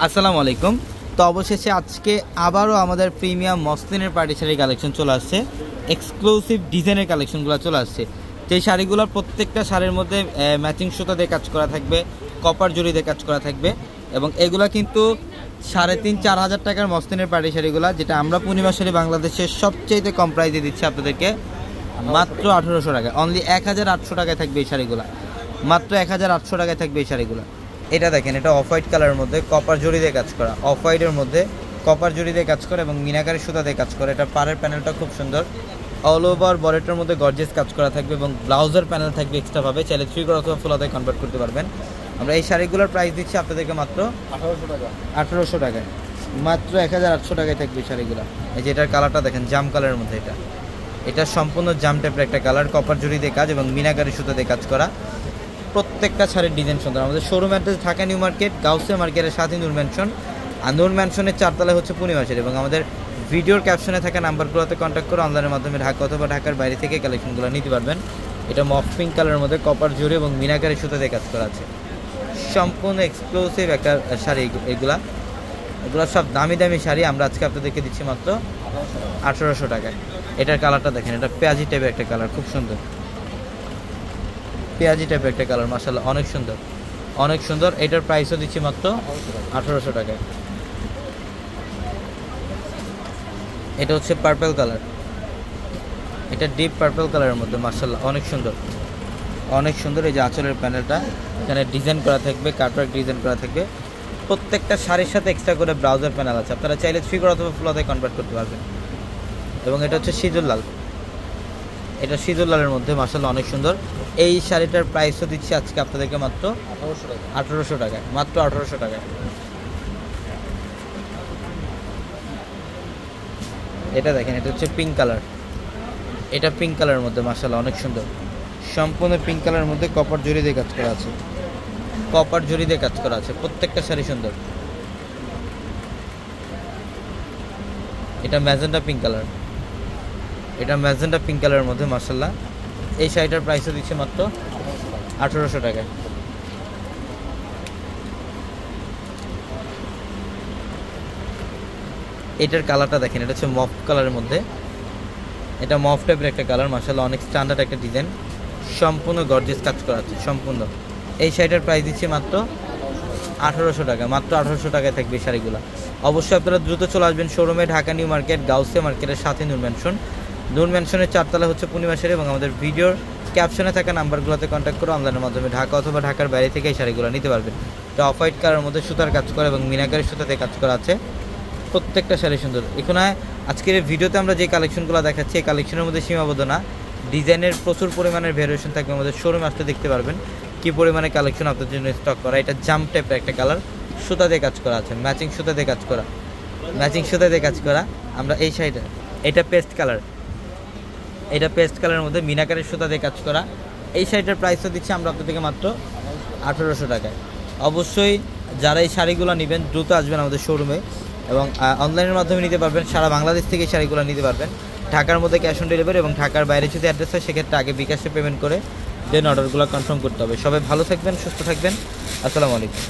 আসসালামু আলাইকুম। তো অবশেষে আজকে আবারও আমাদের প্রিমিয়াম মসলিনের পার্টি শাড়ির কালেকশন চলে আসছে, এক্সক্লুসিভ ডিজাইনের কালেকশনগুলো চলে আসছে। যে শাড়িগুলো প্রত্যেকটা শাড়ির মধ্যে ম্যাচিং সুতা দিয়ে কাজ করা থাকবে, কপার জরি দিয়ে কাজ করা থাকবে, এবং এগুলা কিন্তু 3,500-4 হাজার টাকার মসলিনের পার্টি শাড়িগুলো, যেটা আমরা পূর্ণিমা শাড়ি বাংলাদেশের সবচেয়ে কম প্রাইসে দিচ্ছি আপনাদেরকে মাত্র 1800 টাকায়। অনলি 1800 টাকায় থাকবে এই শাড়িগুলো, মাত্র 1800 টাকায় থাকবে এই শাড়িগুলো। এটা দেখেন, এটা অফ হোয়াইট কালারের মধ্যে কপার জরি দিয়ে কাজ করা, অফ হোয়াইটের মধ্যে কপার জরি দিয়ে কাজ করা এবং মিনাকারি সুতা দিয়ে কাজ করা। এটা পাড়ের প্যানেলটা খুব সুন্দর, অল ওভার বডিটার মধ্যে গর্জিয়াস কাজ করা থাকবে এবং ব্লাউজের প্যানেল থাকবে এক্সট্রাভাবে, চাইলে 3 অথবা ফুল হাতায় কনভার্ট করতে পারবেন। আমরা এই শাড়িগুলোর প্রাইস দিচ্ছি আপনাদেরকে মাত্র 1800 টাকায়, মাত্র 1800 টাকায় থাকবে এই শাড়িগুলো। এই যে এটার কালারটা দেখেন, জাম কালারের মধ্যে, এটা সম্পূর্ণ জাম টাইপের একটা কালার, কপার জরি দিয়ে কাজ এবং মিনাকারি সুতা দিয়ে কাজ করা। প্রত্যেকটা শাড়ির ডিজাইন সুন্দর। আমাদের showroom address Dhaka new market, Gausia মার্কেটের সাথে নূর ম্যানশন, আর নূর ম্যানশনের 4 তলায় হচ্ছে পূর্ণিমা শাড়ি। এবং আমাদের ভিডিওর ক্যাপশনে থাকা নাম্বারগুলোতে কন্ট্যাক্ট করে অনলাইনের মাধ্যমে ঢাকা অথবা ঢাকার বাইরে থেকে কালেকশনগুলো নিতে পারবেন। এটা মফ পিঙ্ক কালারের মধ্যে কপার জরি এবং মিনাকারি সুতা দিয়ে কাজ করা আছে, সম্পূর্ণ এক্সক্লুসিভ একটা শাড়ি। এগুলো সব দামি দামি শাড়ি, আমরা আজকে আপনাদেরকে দিচ্ছি মাত্র 1800 টাকায়। এটার কালারটা দেখেন, এটা পেঁয়াজি টাইপের একটা কালার, খুব সুন্দর পেঁয়াজি টাইপের একটা কালার, মাশাআল্লাহ অনেক সুন্দর, অনেক সুন্দর। এটার প্রাইসও দিচ্ছি মাত্র 1800 টাকায়। এটা হচ্ছে পার্পল কালার, এটা ডিপ পার্পল কালারের মধ্যে, মাশাআল্লাহ অনেক সুন্দর, অনেক সুন্দর। এই যে আঁচলের প্যানেলটা, এখানে ডিজাইন করা থাকবে, কাটওয়ার্ক ডিজাইন করা থাকবে। প্রত্যেকটা শাড়ির সাথে এক্সট্রা করে ব্লাউজের প্যানেল আছে, আপনারা চাইলে 3 অথবা ফুল হাতায় কনভার্ট করতে পারবেন। এবং এটা হচ্ছে সিঁদুর লাল, এটা সিঁদুর লালের মধ্যে, মাশাআল্লাহ অনেক সুন্দর। এই শাড়িটার প্রাইসও দিচ্ছি আজকে আপনাদেরকে মাত্র 1800 টাকায়, মাত্র 1800 টাকায়। এটা দেখেন, এটা হচ্ছে পিঙ্ক কালার, এটা পিঙ্ক কালারের মধ্যে, মাশাআল্লাহ অনেক সুন্দর, সম্পূর্ণ পিঙ্ক কালারের মধ্যে কপার জরি দিয়ে কাজ করা আছে, কপার জরি দিয়ে কাজ করা আছে। প্রত্যেকটা শাড়ি সুন্দর। এটা ম্যাজেন্টা পিঙ্ক কালার, এটা ম্যাজেন্টা পিঙ্ক কালারের মধ্যে, মাশাআল্লাহ। এই শাড়িটার প্রাইসও দিচ্ছে মাত্র 1800 টাকায়। এটার কালারটা দেখেন, এটা হচ্ছে মফ কালারের মধ্যে, এটা মফ টাইপের একটা কালার, মাশাআল্লাহ অনেক স্ট্যান্ডার্ড একটা ডিজাইন, সম্পূর্ণ গর্জিয়াস কাজ করা আছে সম্পূর্ণ। এই শাড়িটার প্রাইস দিচ্ছে মাত্র 1800 টাকা, মাত্র 1800 টাকায় থাকবে এই শাড়িগুলো। অবশ্যই আপনারা দ্রুত চলে আসবেন শোরুমে, ঢাকা নিউ মার্কেট, গাউসিয়া মার্কেটের সাথে নূর ম্যানশন। নূর ম্যানশনের 4 তলা হচ্ছে পূর্ণিমা শাড়ি। এবং আমাদের ভিডিওর ক্যাপশনে থাকা নাম্বারগুলোতে কন্ট্যাক্ট করে অনলাইনের মাধ্যমে ঢাকা অথবা ঢাকার বাইরে থেকে এই শাড়িগুলো নিতে পারবেন। এটা অফ হোয়াইট কালারের মধ্যে সুতার কাজ করা এবং মিনাকারি সুতাতে কাজ করা আছে, প্রত্যেকটা শাড়ি সুন্দর। এখানে আজকের ভিডিওতে আমরা যে কালেকশনগুলো দেখাচ্ছি, এই কালেকশনের মধ্যে সীমাবদ্ধ না, ডিজাইনের প্রচুর পরিমাণের ভেরিয়েশন থাকবে। আমাদের শোরুমে আসতে দেখতে পারবেন কী পরিমাণে কালেকশন আপনাদের জন্য স্টক করা। এটা জাম টাইপের একটা কালার, সুতা দিয়ে কাজ করা আছে, ম্যাচিং সুতা দিয়ে কাজ করা, ম্যাচিং সুতা দিয়ে কাজ করা। আমরা এই শাড়িটা, এটা পেস্ট কালার, এটা পেস্ট কালারের মধ্যে মিনাকারের সুতা দিয়ে কাজ করা। এই শাড়িটার প্রাইসও দিচ্ছি আমরা আপনাদেরকে মাত্র 1800 টাকায়। অবশ্যই যারা এই শাড়িগুলো নেবেন দ্রুত আসবেন আমাদের শোরুমে, এবং অনলাইনের মাধ্যমে নিতে পারবেন। সারা বাংলাদেশ থেকে এই শাড়িগুলো নিতে পারবেন। ঢাকার মধ্যে ক্যাশ অন ডেলিভারি, এবং ঢাকার বাইরে যদি অ্যাড্রেস হয় সেক্ষেত্রে আগে বিকাশে পেমেন্ট করে দেন অর্ডারগুলো কনফার্ম করতে হবে। সবাই ভালো থাকবেন, সুস্থ থাকবেন। আসসালামু আলাইকুম।